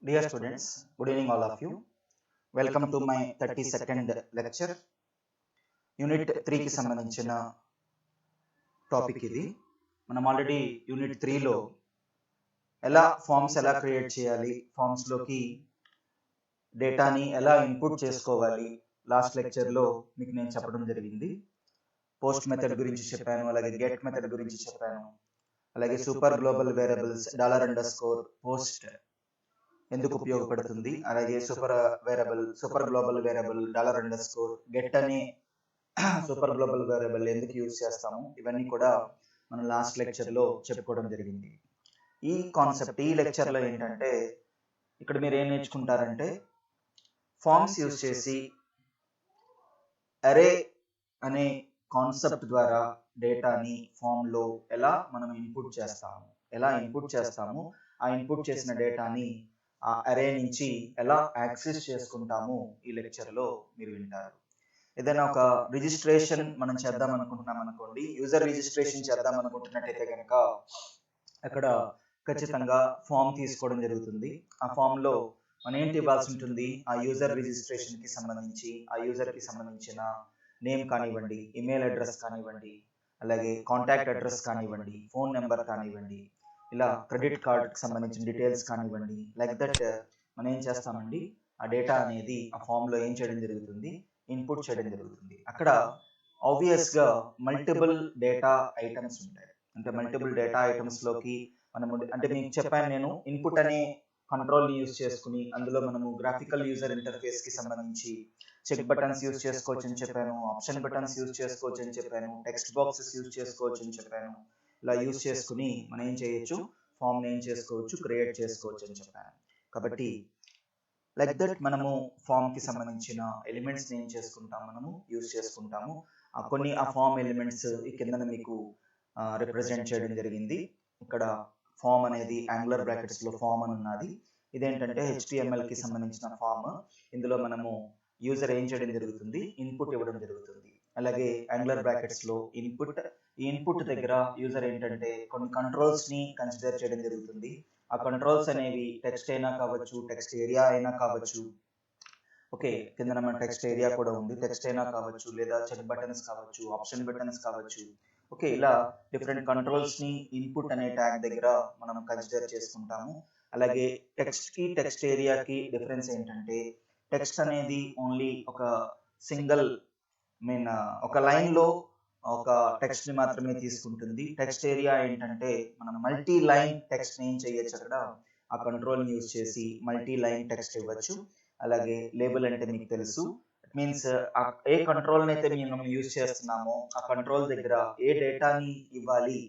Dear students, good evening all of you. Welcome to my 32nd lecture. Unit 3కి సంబంధించిన topic ఇది. మనం already unit 3లో forms ఎలా create చేయాలి, ఫామ్స్లోకి డేటాని ఎలా ఇన్పుట్ చేసుకోవాలి లాస్ట్ లెక్చర్లో మీకు నేను చెప్పడం జరిగింది. పోస్ట్ మెథడ్ గురించి చెప్పాను, అలాగే గెట్ మెథడ్ గురించి చెప్పాను, అలాగే సూపర్ గ్లోబల్ వేరియబుల్స్ $_ పోస్ట్ ఎందుకు ఉపయోగపడుతుంది, అలాగే సూపర్ గ్లోబల్ వేరియబుల్ $_ గెట్ అనే సూపర్ గ్లోబల్ వేరియబుల్ ఎందుకు యూజ్ చేస్తాము, ఇవన్నీ కూడా మనం లాస్ట్ లెక్చర్లో చెప్పుకోవడం జరిగింది. ఈ కాన్సెప్ట్ ఈ లెక్చర్లో ఏంటంటే ఇక్కడ మీరు ఏం నేర్చుకుంటారంటే ఫామ్స్ యూజ్ చేసి అరే అనే కాన్సెప్ట్ ద్వారా డేటాని ఫామ్లో ఎలా మనం ఇన్పుట్ చేస్తాము, ఆ ఇన్పుట్ చేసిన డేటాని ఆ అరే నుంచి ఎలా యాక్సెస్ చేసుకుంటాము ఈ లెక్చర్లో మీరు వింటారు. ఏదైనా ఒక రిజిస్ట్రేషన్ మనం చేద్దాం అనుకుంటున్నాం అనుకోండి, యూజర్ రిజిస్ట్రేషన్ చేద్దాం అనుకుంటున్నట్టయితే కనుక అక్కడ ఖచ్చితంగా ఫామ్ తీసుకోవడం జరుగుతుంది. ఆ ఫామ్లో మనం ఏంటి ఇవ్వాల్సి ఉంటుంది, ఆ యూజర్ రిజిస్ట్రేషన్కి సంబంధించి ఆ యూజర్కి సంబంధించిన నేమ్ కానివ్వండి, ఇమెయిల్ అడ్రస్ కానివ్వండి, అలాగే కాంటాక్ట్ అడ్రస్ కానివ్వండి, ఫోన్ నెంబర్ కానివ్వండి, ఇలా క్రెడిట్ కార్డ్కి సంబంధించిన డీటెయిల్స్ కానివ్వండి, లైక్ దట్ మనం ఏం చేస్తామండి, ఆ డేటా అనేది ఆ ఫామ్లో ఏం చేయడం జరుగుతుంది, ఇన్పుట్ చేయడం జరుగుతుంది. అక్కడ ఆబ్వియస్గా మల్టిపుల్ డేటా ఐటమ్స్ ఉంటాయి. అంటే మల్టిపుల్ డేటా ఐటమ్స్లోకి మనము అంటే మీకు చెప్పాను నేను ఇన్పుట్ అనే కంట్రోల్ని యూజ్ చేసుకుని అందులో మనము గ్రాఫికల్ యూజర్ ఇంటర్ఫేస్కి సంబంధించి చెక్ బటన్స్ యూజ్ చేసుకోవచ్చు అని చెప్పాను, ఆప్షన్ బటన్స్ యూజ్ చేసుకోవచ్చు అని చెప్పాను, టెక్స్ట్ బాక్సెస్ యూజ్ చేసుకోవచ్చు అని చెప్పాను. ఇలా యూజ్ చేసుకుని మనం ఏం చేయొచ్చు, ఫామ్ని ఏం చేసుకోవచ్చు, క్రియేట్ చేసుకోవచ్చు అని చెప్పాను. కాబట్టి లైక్ దట్ మనము ఫామ్కి సంబంధించిన ఎలిమెంట్స్ని ఏం చేసుకుంటాము, మనము యూజ్ చేసుకుంటాము. కొన్ని ఆ ఫామ్ ఎలిమెంట్స్ ఈ కింద మీకు రిప్రజెంట్ చేయడం జరిగింది. ఇక్కడ ఫామ్ అనేది యాంగులర్ బ్రాకెట్స్లో ఫామ్ అని ఉన్నది. ఇదేంటంటే HTMLకి సంబంధించిన ఫామ్. ఇందులో మనము యూజర్ ఏం చేయడం జరుగుతుంది, ఇన్పుట్ ఇవ్వడం జరుగుతుంది. అలాగే యాంగులర్ బ్రాకెట్స్లో ఇన్పుట్, ఈ ఇన్పుట్ దగ్గర యూజర్ ఏంటంటే కొన్ని కంట్రోల్స్ని కన్సిడర్ చేయడం జరుగుతుంది. ఆ కంట్రోల్స్ అనేవి టెక్స్ట్ అయినా కావచ్చు, టెక్స్ట్ ఏరియా అయినా కావచ్చు. ఓకే, కింద మన టెక్స్ట్ ఏరియా కూడా ఉంది, టెక్స్ట్ అయినా కావచ్చు, లేదా చెక్ బటన్స్ కావచ్చు, ఆప్షన్ బటన్స్ కావచ్చు. ఓకే, ఇలా డిఫరెంట్ కంట్రోల్స్ని ఇన్పుట్ అనే ట్యాగ్ దగ్గర మనం కన్సిడర్ చేసుకుంటాము. అలాగే టెక్స్ట్కి టెక్స్ట్ ఏరియాకి డిఫరెన్స్ ఏంటంటే టెక్స్ట్ అనేది ఓన్లీ ఒక సింగిల్ ఒక లైన్లో ఒక టెక్స్ట్ని మాత్రమే తీసుకుంటుంది. టెక్స్ట్ ఏరియా ఏంటంటే మనం మల్టీ లైన్ టెక్స్ట్ని ఏం చేయొచ్చు, అక్కడ ఆ కంట్రోల్ని యూజ్ చేసి మల్టీ లైన్ టెక్స్ట్ ఇవ్వచ్చు. అలాగే లేబుల్ అంటే మీకు తెలుసు, ఇట్ మీన్స్ ఏ కంట్రోల్ని అయితే మనం యూజ్ చేస్తున్నామో ఆ కంట్రోల్ దగ్గర ఏ డేటాని ఇవ్వాలి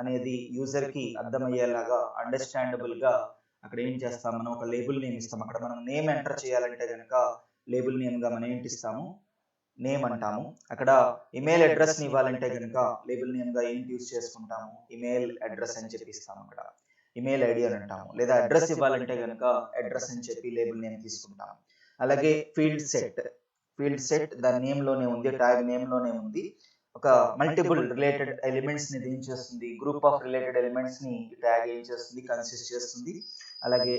అనేది యూజర్కి అర్థమయ్యేలాగా అండర్స్టాండబుల్గా అక్కడ ఏం చేస్తాం, మనం ఒక లేబుల్ నేమ్ ఇస్తాం. అక్కడ మనం నేమ్ ఎంటర్ చేయాలంటే కనుక లేబుల్ నేమ్గా మనం ఏంటి ఇస్తాము, నేమ్ అంటాము. అక్కడ ఇమెయిల్ అడ్రస్ని ఇవ్వాలంటే కనుక లేబుల్ నేమ్గా ఏంటి యూజ్ చేసుకుంటాము, ఇమెయిల్ అడ్రస్ అని చెప్పి ఇస్తాము. అక్కడ ఇమెయిల్ ఐడి అని అంటాము. లేదా అడ్రస్ ఇవ్వాలంటే కనుక అడ్రస్ అని చెప్పి లేబుల్ నేమ్ తీసుకుంటాము. అలాగే ఫీల్డ్ సెట్ దాని నేమ్లోనే ఉంది, ట్యాగ్ నేమ్లోనే ఉంది. ఒక మల్టిపుల్ రిలేటెడ్ ఎలిమెంట్స్ని ఏం చేస్తుంది, గ్రూప్ ఆఫ్ రిలేటెడ్ ఎలిమెంట్స్ని ట్యాగ్ ఏం చేస్తుంది, కన్సిస్ట్ చేస్తుంది. అలాగే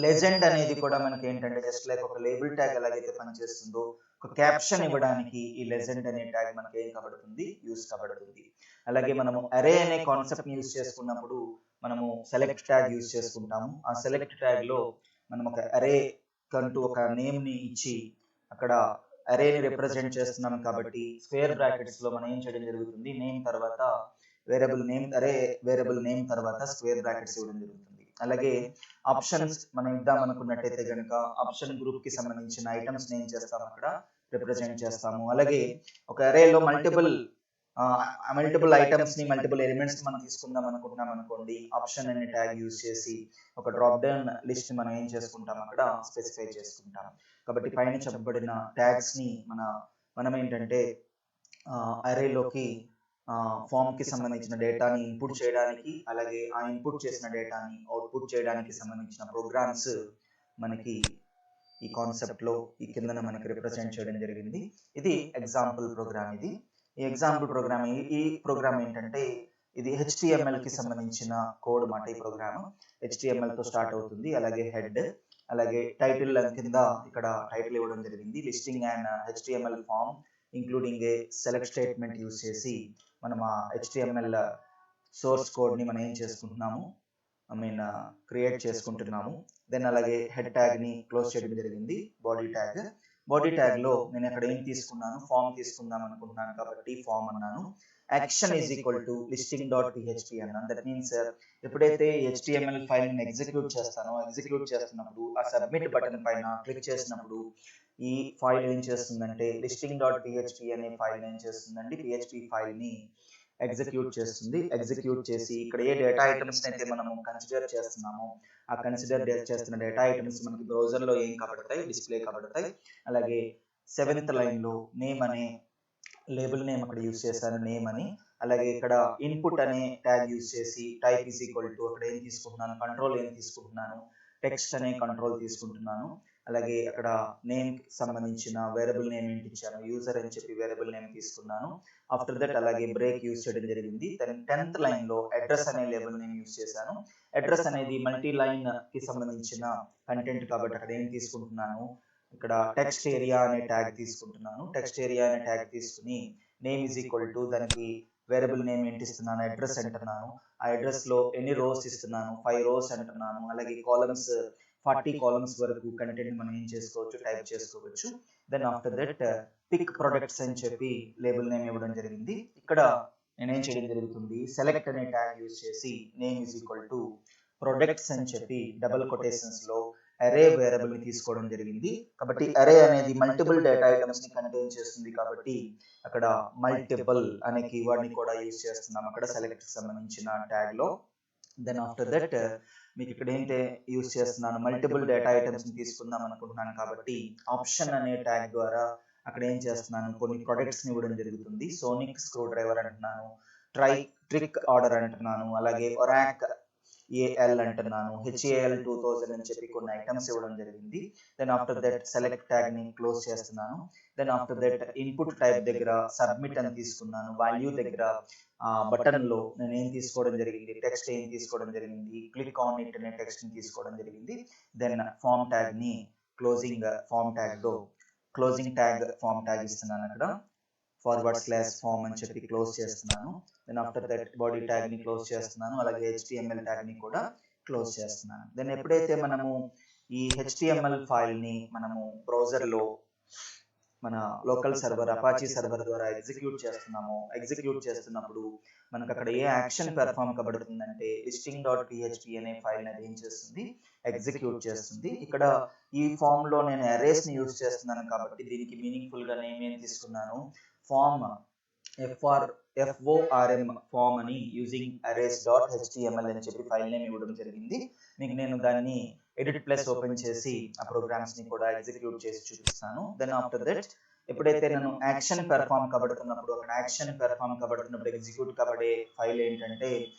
లెజెండ్ అనేది కూడా మనకి ఏంటంటే జస్ట్ లైక్ ఒక లేబుల్ ట్యాగ్ ఎలాగైతే పనిచేస్తుందో ఒక క్యాప్షన్ ఇవ్వడానికి ఈ లెజెండ్ అనే ట్యాగ్ మనకి ఏం కాబడుతుంది, యూజ్ కాబడుతుంది. అలాగే మనము అరే అనే కాన్సెప్ట్ని యూజ్ చేసుకున్నప్పుడు మనము సెలెక్ట్ ట్యాగ్ యూజ్ చేసుకుంటాము. ఆ సెలెక్ట్ ట్యాగ్లో మనం ఒక అరే కంటూ ఒక నేమ్ని ఇచ్చి అక్కడ అరేని రిప్రజెంట్ చేస్తున్నాం కాబట్టి స్క్వేర్ బ్రాకెట్స్లో మనం ఏం చేయడం జరుగుతుంది, నేమ్ తర్వాత వేరియబుల్ నేమ్, అరే వేరియబుల్ నేమ్ తర్వాత స్క్వేర్ బ్రాకెట్స్ ఇవ్వడం జరుగుతుంది. అలాగే ఆప్షన్స్ మనం ఇద్దాం అనుకున్నట్టయితే కనుక ఆప్షన్ గ్రూప్కి సంబంధించిన ఐటమ్స్ని ఏం చేస్తాము, అక్కడ రిప్రజెంట్ చేస్తాము. అలాగే ఒక అరేలో మల్టిపుల్ ఐటమ్స్ని మల్టిపుల్ ఎలిమెంట్స్ మనం తీసుకుందాం అనుకుంటున్నాం అనుకోండి, ఆప్షన్ అనే ట్యాగ్ యూజ్ చేసి ఒక డ్రాప్ డౌన్ లిస్ట్ మనం ఏం చేసుకుంటాం, అక్కడ స్పెసిఫై చేసుకుంటాం. కాబట్టి పైన చెప్పబడిన ట్యాగ్స్ని మనం ఏంటంటే అరేలోకి ఫామ్కి సంబంధించిన డేటాని ఇన్పుట్ చేయడానికి, అలాగే ఆ ఇన్పుట్ చేసిన డేటాని అవుట్పుట్ చేయడానికి సంబంధించిన ప్రోగ్రామ్స్ మనకి ఈ కాన్సెప్ట్లో ఈ కిందన మనకి రిప్రజెంట్ చేయడం జరిగింది. ఇది ఎగ్జాంపుల్ ప్రోగ్రామ్. ఈ ఎగ్జాంపుల్ ప్రోగ్రామ్ ఏంటంటే ఇది HTML కి సంబంధించిన కోడ్ మాట. ఈ ప్రోగ్రామ్ HTML తో స్టార్ట్ అవుతుంది. అలాగే హెడ్, అలాగే టైటిల్ కింద ఇక్కడ టైటిల్ ఇవ్వడం జరిగింది. Listing and HTML form including a select statement use చేసి మనం ఆ HTML సోర్స్ కోడ్ ని మనం ఏం చేసుకుంటున్నాము, క్రియేట్ చేసుకుంటున్నాము. దెన్ అలాగే హెడ్ ట్యాగ్ ని క్లోజ్ చేయడం జరిగింది. బాడీ ట్యాగ్ లో నేను అక్కడ ఏం తీసుకున్నాను, ఫామ్ తీసుకుందాం అనుకుంటున్నాను కాబట్టి ఫామ్ అన్నాను. Action is equal to listing.php అన్నాను. దట్ మీన్స్ ఎప్పుడైతే HTML ఫైల్ ని ఎగ్జిక్యూట్ చేస్తున్నప్పుడు ఆ సబ్మిట్ బటన్ పైన క్లిక్ చేసినప్పుడు ఈ ఫైల్ ఏం చేస్తుందంటే listing.php అనే ఫైల్ ఏం చేస్తుందండి, PHP ఫైల్ ని ఎగ్జిక్యూట్ చేసి ఇక్కడ ఏ డేటా ఐటమ్స్ అయితే మనము కన్సిడర్ చేస్తున్నామో ఆ కన్సిడర్ చేస్తున్న డేటా ఐటమ్స్ మనకి బ్రౌజర్ లో ఏం కబడతాయి, డిస్ప్లే కబడతాయి. అలాగే 7th లైన్ లో నేమ్ అనే లేబుల్ నేమ్ అక్కడ యూజ్ చేశాను, నేమ్ అని. అలాగే ఇక్కడ ఇన్పుట్ అనే ట్యాగ్ యూజ్ చేసి టైప్ ఈజ్ ఈక్వల్ టు అక్కడ ఏం తీసుకుంటున్నాను, కంట్రోల్ ఏం తీసుకుంటున్నాను, టెక్స్ట్ అనే కంట్రోల్ తీసుకుంటున్నాను. అలాగే అక్కడ నేమ్ కి సంబంధించిన వేరియబుల్ నేమ్ ఏంటి ఇచ్చాను, యూజర్ అని చెప్పి వేరియబుల్ నేమ్ తీసుకున్నాను. ఆఫ్టర్ దట్ అలాగే బ్రేక్ యూజ్ చేయడం జరిగింది. 10th లైన్ లో అడ్రస్ అనే లేబుల్ నేమ్ యూజ్ చేశాను. అడ్రస్ అనేది మల్టీ లైన్ కి సంబంధించిన కంటెంట్ కాబట్టి అక్కడ ఏం తీసుకుంటున్నాను, ఇక్కడ టెక్స్ట్ ఏరియా అనే ట్యాగ్ తీసుకుంటున్నాను. టెక్స్ట్ ఏరియా అనే ట్యాగ్ తీసుకుని నేమ్ ఈజ్ ఈక్వల్ టు దానికి వేరియబుల్ నేమ్ ఏంటి ఇస్తున్నాను, అడ్రస్ అంటున్నాను. ఆ అడ్రస్ లో ఎన్ని రోస్ ఇస్తున్నాను, 5 రోస్ అంటున్నాను. అలాగే కాలమ్స్ 40 కాలమ్స్ వరకు కంటెంట్ మనం ఏం చేసుకోవచ్చు, టైప్ చేసుకోవచ్చు. Then after that pick products అని చెప్పి లేబుల్ నేమ్ ఇవ్వడం జరిగింది. ఇక్కడ నేనేం చేయడం జరుగుతుంది, సెలెక్ట్ అనే ట్యాగ్ యూజ్ చేసి name is equal to products అని చెప్పి డబుల్ కొటేషన్స్ లో అరే వేరియబుల్ ని తీసుకోవడం జరిగింది. కాబట్టి అరే అనేది మల్టిపుల్ డేటా ఐటమ్స్ ని కంటైన్ చేస్తుంది కాబట్టి అక్కడ మల్టిపుల్ అనే కీవర్డ్ ని కూడా యూజ్ చేస్తున్నాం అక్కడ సెలెక్ట్ కి సంబంధించిన ట్యాగ్ లో. దెన్ ఆఫ్టర్ దట్ మీకు ఇక్కడ ఏంటి యూజ్ చేస్తున్నాను, మల్టిపుల్ డేటా ఐటమ్స్ ని తీసుకుందాం అనుకుంటున్నాను కాబట్టి ఆప్షన్ అనే ట్యాగ్ ద్వారా అక్కడ ఏం చేస్తున్నాను, కొన్ని ప్రొడక్ట్స్ ని ఇవ్వడం జరుగుతుంది. సోనిక్ స్క్రూ డ్రైవర్ అంటున్నాను, ట్రిక్ ఆర్డర్ అంటున్నాను, అలాగే ఒరాక్ AL అంటున్నాను, HAL 2000 అని చెప్పి కొన్ని ఐటమ్స్ ఇవ్వడం జరిగింది. Then after that select tag ని క్లోజ్ చేస్తున్నాను. Then after that input type దగ్గర సబ్మిట్ అని తీసుకున్నాను. వాల్యూ దగ్గర బటన్ లో నేను ఏం తీసుకోవడం జరిగింది, టెక్స్ట్ ఏం తీసుకోవడం జరిగింది, క్లిక్ ఆన్ ఇట్ అనే టెక్స్ట్ ని తీసుకోవడం జరిగింది. దెన్ ఫామ్ ట్యాగ్ ని క్లోజింగ్ ట్యాగ్ ఇస్తున్నాను. అక్కడ /form అని చెప్పి క్లోజ్ చేస్తున్నాను. Then after that body tag ని క్లోజ్ చేస్తున్నాను. అలాగే HTML ట్యాగ్ ని కూడా క్లోజ్ చేస్తున్నాను. దెన్ ఎప్పుడైతే మనము ఈ HTML ఫైల్ ని మనము బ్రౌజర్ లో మన లోకల్ సర్వర్ అపాచీ సర్వర్ ద్వారా ఎగ్జిక్యూట్ చేస్తున్నప్పుడు మనకు అక్కడ ఏ యాక్షన్ పెర్ఫామ్ కబడుతుందంటే listing.php అనే ఫైల్ అనేది ఏం చేస్తుంది, ఎగ్జిక్యూట్ చేస్తుంది. ఇక్కడ ఈ ఫామ్ లో నేను అరేస్ ని యూజ్ చేస్తున్నాను కాబట్టి దీనికి మీనింగ్ఫుల్ గా నేను ఏం తీసుకున్నాను, ఫామ్ FORM ఫామ్ అని యూజింగ్ arrays.html అని చెప్పి ఫైల్ నేమ్ ఇవ్వడం జరిగింది. మీకు నేను దాన్ని ఎడిట్ ప్లస్ ఓపెన్ చేసి ఆ ప్రోగ్రామ్స్ ని కూడా ఎగ్జిక్యూట్ చేసి చూపిస్తాను. దెన్ ఆఫ్టర్ దట్ ఎప్పుడైతే నేను యాక్షన్ పెర్ఫామ్ కబడుతున్నప్పుడు ఎగ్జిక్యూట్ కబడే ఫైల్ ఏంటంటే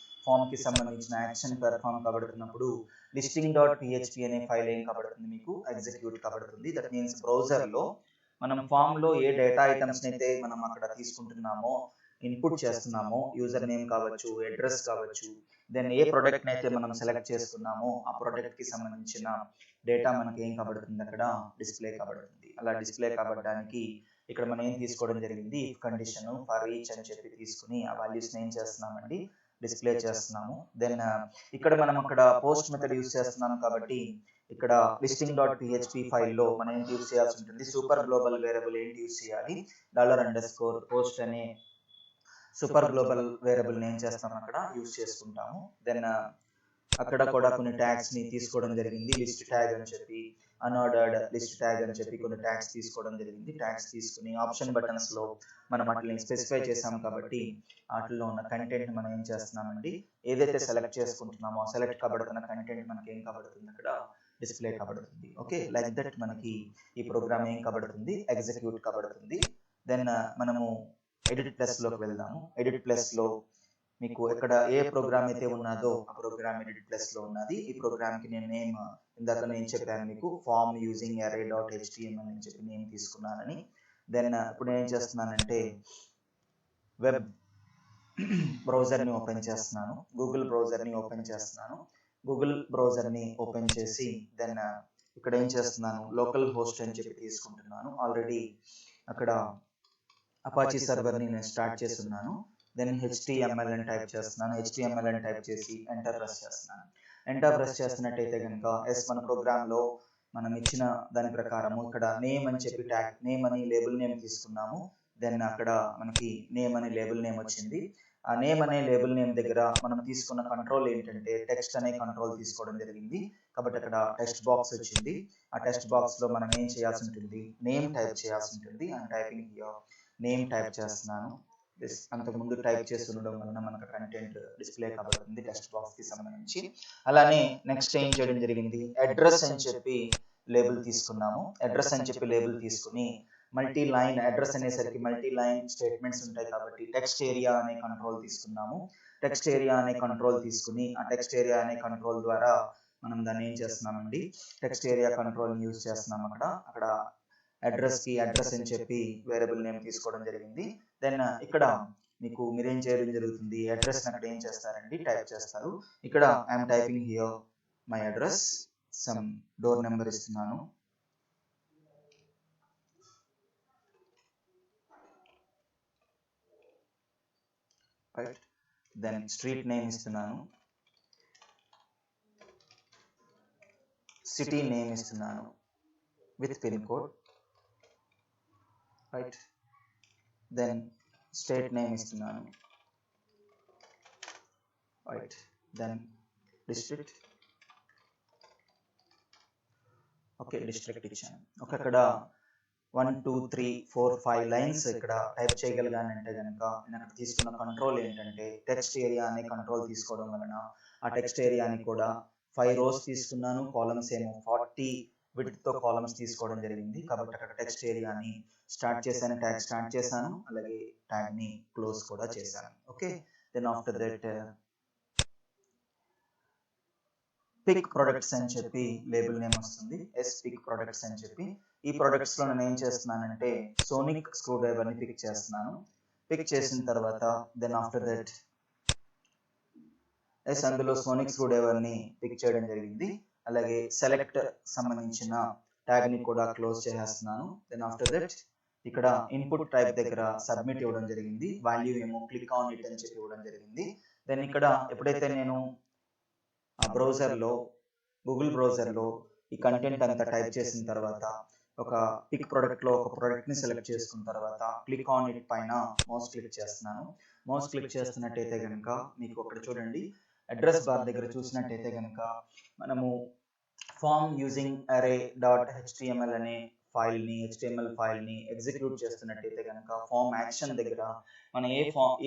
ఫామ్ కి సంబంధించిన యాక్షన్ పెర్ఫామ్ కబడుతున్నప్పుడు listing.php అనే ఫైల్ ఏం కబడుతుంది, మీకు ఎగ్జిక్యూట్ కబడుతుంది. దట్ మీన్స్ బ్రౌజర్ లో మనం ఫామ్ లో ఏ డేటా ఐటమ్స్ అయితే మనం అక్కడ తీసుకుంటున్నామో, ఇన్పుట్ చేస్తున్నామో, యూజర్ నేమ్ కావచ్చు, అడ్రస్ కావచ్చు, దెన్ ఏ ప్రొడక్ట్ అయితే మనం సెలెక్ట్ చేసుకున్నామో ఆ ప్రొడక్ట్ కి సంబంధించిన డేటా మనకి ఏం కబడుతుంది, అక్కడ డిస్ప్లే కబడుతుంది. అలా డిస్ప్లే కబడడానికి ఇక్కడ మనం ఏం తీసుకోవడం జరిగింది, ఇఫ్ కండిషన్ ఫర్ ఈచ్ అని చెప్పి తీసుకుని ఆ వాల్యూస్ ఏం చేస్తున్నామండి, డిస్ప్లే చేస్తున్నాము. దెన్ ఇక్కడ మనం అక్కడ పోస్ట్ మెథడ్ యూజ్ చేస్తున్నాం కాబట్టి ఇక్కడ listing.php ఫైల్లో మనం ఏంటి యూజ్ చేయాల్సి ఉంటుంది, సూపర్ గ్లోబల్ వేరియబుల్ ఏంటి యూజ్ చేయాలి, $_post అనే సూపర్ గ్లోబల్ వేరియబుల్ ఏం చేస్తాం అక్కడ యూజ్ చేసుకుంటాము. దెన్ అక్కడ కూడా కొన్ని ట్యాగ్స్ ని తీసుకోవడం జరిగింది. లిస్ట్ ట్యాగ్ అని చెప్పి, అన్ఆర్డర్డ్ లిస్ట్ ట్యాగ్ అని చెప్పి కొన్ని ట్యాగ్స్ తీసుకోవడం జరిగింది. ట్యాగ్స్ తీసుకుని ఆప్షన్ బటన్స్ లో మనం వాటిని స్పెసిఫై చేసాం కాబట్టి వాటిలో ఉన్న కంటెంట్ మనం ఏం చేస్తున్నామండి, ఏదైతే సెలెక్ట్ చేసుకుంటున్నామో సెలెక్ట్ కబడుతున్న కంటెంట్ మనకి ఏం కబడుతుంది, అక్కడ డిస్ప్లే కబడుతుంది. ఓకే, లైక్ దట్ మనకి ఈ ప్రోగ్రామ్ ఏం కబడుతుంది, ఎగ్జిక్యూట్ కబడుతుంది. దెన్ మనము ఎడిట్ ప్లస్ లోకి వెళ్దాము. ఎడిట్ ప్లస్ లో మీకు ఇక్కడ ఏ ప్రోగ్రామ్ అయితే ఉన్నదో ఆ ప్రోగ్రామ్ ఎడిట్ ప్లస్ లో ఉన్నది. ఈ ప్రోగ్రామ్ కి నేను నేమ్ ఇందాక నేను చెప్పాను మీకు, ఫామ్ యూజింగ్ array.html అని చెప్పి నేమ్ తీసుకున్నానని. దెన్ ఇప్పుడు నేను ఏం చేస్తున్నానంటే బ్రౌజర్ని ఓపెన్ చేస్తున్నాను. గూగుల్ బ్రౌజర్ని ఓపెన్ చేస్తున్నాను. గూగుల్ బ్రౌజర్ని ఓపెన్ చేసి దెన్ ఇక్కడ ఏం చేస్తున్నాను, లోకల్ హోస్ట్ అని చెప్పి తీసుకుంటున్నాను. ఆల్రెడీ అక్కడ అపాచీ సర్వర్ని నేను స్టార్ట్ చేస్తున్నాను. దెన్ HTML అని టైప్ చేస్తున్నాను. HTML అని టైప్ చేసి ఎంటర్ ప్రెస్ చేస్తున్నాను. ఎంటర్ ప్రెస్ చేస్తున్నట్టయితే కనుక మన ప్రోగ్రాంలో మనం ఇచ్చిన దాని ప్రకారము ఇక్కడ నేమ్ అని చెప్పి ట్యాగ్ నేమ్ అని లేబుల్ నేమ్ తీసుకున్నాము. దెన్ అక్కడ మనకి నేమ్ అనే లేబుల్ నేమ్ వచ్చింది. ఆ నేమ్ అనే లేబుల్ నేమ్ దగ్గర మనం తీసుకున్న కంట్రోల్ ఏంటంటే టెక్స్ట్ అనే కంట్రోల్ తీసుకోవడం జరిగింది. కాబట్టి అక్కడ టెక్స్ట్ బాక్స్ వచ్చింది. ఆ టెక్స్ట్ బాక్స్ లో మనం ఏం చేయాల్సి ఉంటుంది, నేమ్ టైప్ చేయాల్సి ఉంటుంది. And typing here name type చేస్తున్నాను. అంతకుముందు టైప్ చేసి ఉండడం వలన మనకు కంటెంట్ డిస్ప్లే కాబడుతుంది టెక్స్ట్ బాక్స్ కి సంబంధించి. అలానే నెక్స్ట్ ఏం చేయడం జరిగింది, అడ్రస్ అని చెప్పి లేబుల్ తీసుకున్నాము. అడ్రస్ అని చెప్పి లేబుల్ తీసుకుని మల్టీ లైన్ అడ్రస్ అనేసరికి మల్టీ లైన్ స్టేట్మెంట్స్ ఉంటాయి కాబట్టి టెక్స్ట్ ఏరియా అనే కంట్రోల్ తీసుకున్నాము. టెక్స్ట్ ఏరియా అనే కంట్రోల్ తీసుకుని ఆ టెక్స్ట్ ఏరియా అనే కంట్రోల్ ద్వారా మనం దాన్ని ఏం చేస్తున్నామండి, టెక్స్ట్ ఏరియా కంట్రోల్ యూజ్ చేస్తున్నాం. అక్కడ అడ్రస్ కి అడ్రస్ అని చెప్పి వేరియబుల్ నేమ్ తీసుకోవడం జరిగింది. దెన్ ఇక్కడ మీకు మీరేం చేయడం జరుగుతుంది, అడ్రస్ అక్కడ ఏం చేస్తారండి, టైప్ చేస్తారు. ఇక్కడ I'm typing here my address, some door number ఇస్తున్నాను. రైట్, దెన్ స్ట్రీట్ నేమ్ ఇస్తున్నాను, సిటీ నేమ్ ఇస్తున్నాను with pin code. Right, then state name ఇస్తున్నాను. Right, then district. Okay, district ఇచ్చాను. ఓకే, అక్కడ 1 2 3 4 5 లైన్స్ ఇక్కడ టైప్ చేయగలిగానంటే కనుక నేను అక్కడ తీసుకున్న కంట్రోల్ ఏంటంటే టెక్స్ట్ ఏరియా అనే కంట్రోల్ తీసుకోవడం వలన ఆ టెక్స్ట్ ఏరియాని కూడా 5 రోస్ తీసుకున్నాను, కాలమ్స్ ఏమో 40 విడ్త్ తో కాలమ్స్ తీసుకోవడం జరిగింది. కాబట్టి అక్కడ టెక్స్ట్ ఏరియాని స్టార్ట్ చేశాను, ట్యాగ్ స్టార్ట్ చేశాను, అలాగే ట్యాగ్ ని క్లోజ్ కూడా చేశాను. Okay, then after that pick products అని చెప్పి లేబుల్ నేమ్ వస్తుంది. పిక్ ప్రొడక్ట్స్ అని చెప్పి ఈ ప్రొడక్ట్స్ లో నేను ఏం చేస్తున్నానంటే సోనిక్ స్క్రూ డ్రైవర్ ని పిక్ చేస్తున్నాను. పిక్ చేసిన తర్వాత దెన్ ఆఫ్టర్ దట్ అందులో సోనిక్ స్క్రూ డ్రైవర్ ని పిక్ చేయడం జరిగింది. అలాగే సెలెక్ట్ సంబంధించిన ట్యాగ్ ని కూడా క్లోజ్ చేసేస్తున్నాను. దెన్ ఆఫ్టర్ దట్ ఇక్కడ ఇన్పుట్ టైప్ దగ్గర సబ్మిట్ ఇవ్వడం జరిగింది. వాల్యూ ఏమో క్లిక్ ఆన్ ఇట్ అని చెప్పి ఇవ్వడం జరిగింది. దెన్ ఇక్కడ ఎప్పుడైతే నేను ఆ బ్రౌజర్లో గూగుల్ బ్రౌజర్లో ఈ కంటెంట్ అంతా టైప్ చేసిన తర్వాత ఒక పిక్ ప్రోడక్ట్లో ఒక ప్రోడక్ట్ని సెలెక్ట్ చేసుకున్న తర్వాత క్లిక్ ఆన్ ఇట్ పైన మౌస్ క్లిక్ చేస్తున్నాను. మౌస్ క్లిక్ చేస్తున్నట్టయితే కనుక మీకు అక్కడ చూడండి అడ్రస్ బార్ దగ్గర చూసినట్టయితే కనుక మనము form using array dot HTML అనే HTML ఫైల్ని ఎగ్జిక్యూట్ చేస్తున్నట్టయితే కనుక ఫామ్ యాక్షన్ దగ్గర మనం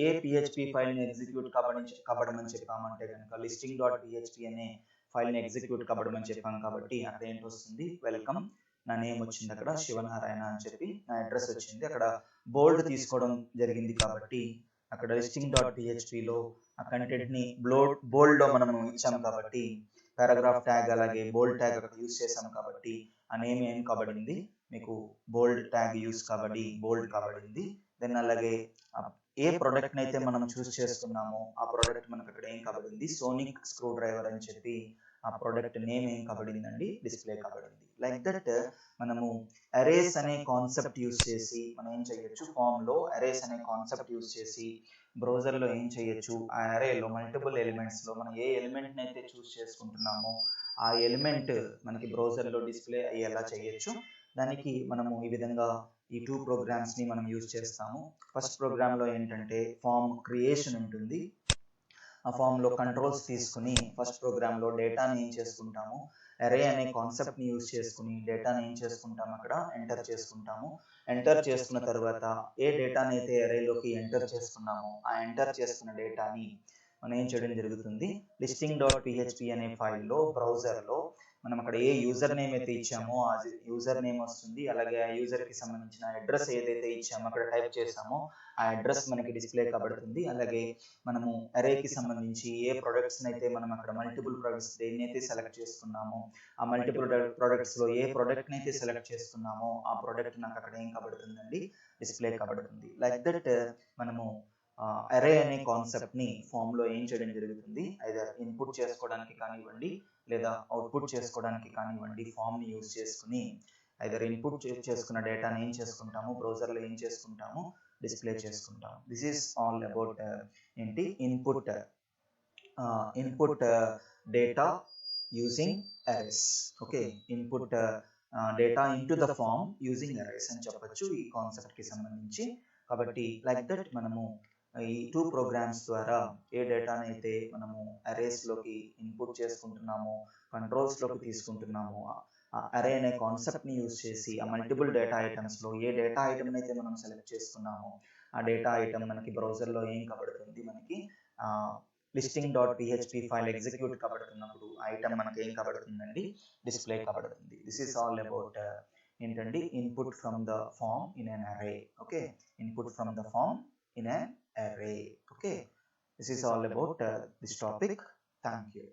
ఏ PHP ఫైల్ని ఎగ్జిక్యూట్ కబడమని చెప్పామంటే కనుక లిస్టింగ్ డాట్ PHP అనే ఫైల్ని ఎగ్జిక్యూట్ కబడమని చెప్పాం. కాబట్టి అక్కడ ఏంటి వస్తుంది, వెల్కమ్, నా నేమ్ వచ్చింది, అక్కడ శివనారాయణ అని చెప్పి నా అడ్రస్ వచ్చింది. అక్కడ బోల్డ్ తీసుకోవడం జరిగింది కాబట్టి అక్కడ లిస్టింగ్ డాట్ PHPలో ఆ కంటెంట్ని బోల్డ్ లో మనము ఇచ్చాం కాబట్టి పారాగ్రాఫ్ ట్యాగ్ అలాగే బోల్డ్ ట్యాగ్ అక్కడ యూజ్ చేసాం కాబట్టి ఆ నేమ్ ఏం కాబడింది, మీకు బోల్డ్ ట్యాగ్ యూజ్ కాబట్టి బోల్డ్ కాబడింది. దెన్ అలాగే ఏ ప్రోడక్ట్ అయితే మనం చూస్ చేసుకున్నామో ఆ ప్రోడక్ట్ మనకు అక్కడ ఏం కాబడింది, సోనిక్ స్క్రూ డ్రైవర్ అని చెప్పి ఆ ప్రోడక్ట్ నేమ్ ఏం కాబడిందండి, డిస్ప్లే కాబడింది. లైక్ దట్ మనము అరేస్ అనే కాన్సెప్ట్ యూజ్ చేసి మనం ఏం చేయొచ్చు, ఫామ్ లో అరేస్ అనే కాన్సెప్ట్ యూజ్ చేసి బ్రౌజర్ లో ఏం చేయొచ్చు, ఆ అరేలో మల్టిపుల్ ఎలిమెంట్స్ లో మనం ఏ ఎలిమెంట్ అయితే చూస్ చేసుకుంటున్నామో ఆ ఎలిమెంట్ మనకి బ్రౌజర్ లో డిస్ప్లే అయ్యేలా చేయొచ్చు. దానికి మనము ఈ విధంగా ఈ 2 ప్రోగ్రామ్స్ ని మనం యూజ్ చేస్తాము. ఫస్ట్ ప్రోగ్రామ్ లో ఏంటంటే ఫామ్ క్రియేషన్ ఉంటుంది. ఆ ఫామ్ లో కంట్రోల్స్ తీసుకుని ఫస్ట్ ప్రోగ్రామ్ లో డేటాని ఏం చేసుకుంటాము, అరే అనే కాన్సెప్ట్ ని యూజ్ చేసుకుని డేటాని ఏం చేసుకుంటాము, అక్కడ ఎంటర్ చేసుకుంటాము. ఎంటర్ చేసుకున్న తర్వాత ఏ డేటాని అయితే అరేలోకి ఎంటర్ చేసుకున్నామో ఆ ఎంటర్ చేసుకున్న డేటాని మనం ఏం చేయడం జరుగుతుంది, లిస్టింగ్ డాట్ PHP అనే ఫైల్లో బ్రౌజర్లో మనం అక్కడ ఏ యూజర్ నేమ్ అయితే ఇచ్చామో ఆ యూజర్ నేమ్ వస్తుంది. అలాగే ఆ యూజర్ కి సంబంధించిన అడ్రస్ ఏదైతే ఇచ్చామో అక్కడ టైప్ చేసామో ఆ అడ్రస్ మనకి డిస్ప్లే కాబడుతుంది. అలాగే మనము అరేకి సంబంధించి ఏ ప్రొడక్ట్స్ అయితే మనం అక్కడ మల్టిపుల్ ప్రొడక్ట్స్ దేన్నైతే సెలెక్ట్ చేసుకున్నామో ఆ మల్టిపుల్ ప్రొడక్ట్స్ లో ఏ ప్రొడక్ట్ అయితే సెలెక్ట్ చేసుకున్నామో ఆ ప్రొడక్ట్ నాకు అక్కడ ఏం కాబడుతుందండి, డిస్ప్లే కాబడుతుంది. లైక్ దట్ మనము అరే అనే కాన్సెప్ట్ని ఫామ్లో ఏం చేయడం జరుగుతుంది, ఐదర్ ఇన్పుట్ చేసుకోవడానికి కానివ్వండి లేదా అవుట్పుట్ చేసుకోవడానికి కానివ్వండి, ఫామ్ని యూజ్ చేసుకుని ఐదర్ ఇన్పుట్ చేసుకున్న డేటాని ఏం చేసుకుంటాము, బ్రౌజర్లో ఏం చేసుకుంటాము, డిస్ప్లే చేసుకుంటాము. దిస్ ఈస్ ఆల్ అబౌట్ ఏంటి input data using arrays. Okay, input data into the form using arrays అని చెప్పొచ్చు ఈ కాన్సెప్ట్కి సంబంధించి. కాబట్టి లైక్ దట్ మనము ఈ 2 ప్రోగ్రామ్స్ ద్వారా ఏ డేటానైతే మనము అరేస్లోకి ఇన్పుట్ చేసుకుంటున్నామో, కంట్రోల్స్లోకి తీసుకుంటున్నామో, అరే అనే కాన్సెప్ట్ని యూజ్ చేసి ఆ మల్టిపుల్ డేటా ఐటమ్స్లో ఏ డేటా ఐటమ్ అయితే మనం సెలెక్ట్ చేసుకున్నామో ఆ డేటా ఐటమ్ మనకి బ్రౌజర్లో ఏం కబడుతుంది, మనకి listing.php ఫైల్ ఎగ్జిక్యూట్ కబడుతున్నప్పుడు ఐటమ్ మనకి ఏం కబడుతుందండి, డిస్ప్లే కబడుతుంది. దిస్ ఈస్ ఆల్ అబౌట్ ఏంటండి, input from the form in an array. Okay, input from the form in an array. Okay, this is all about this topic. Thank you.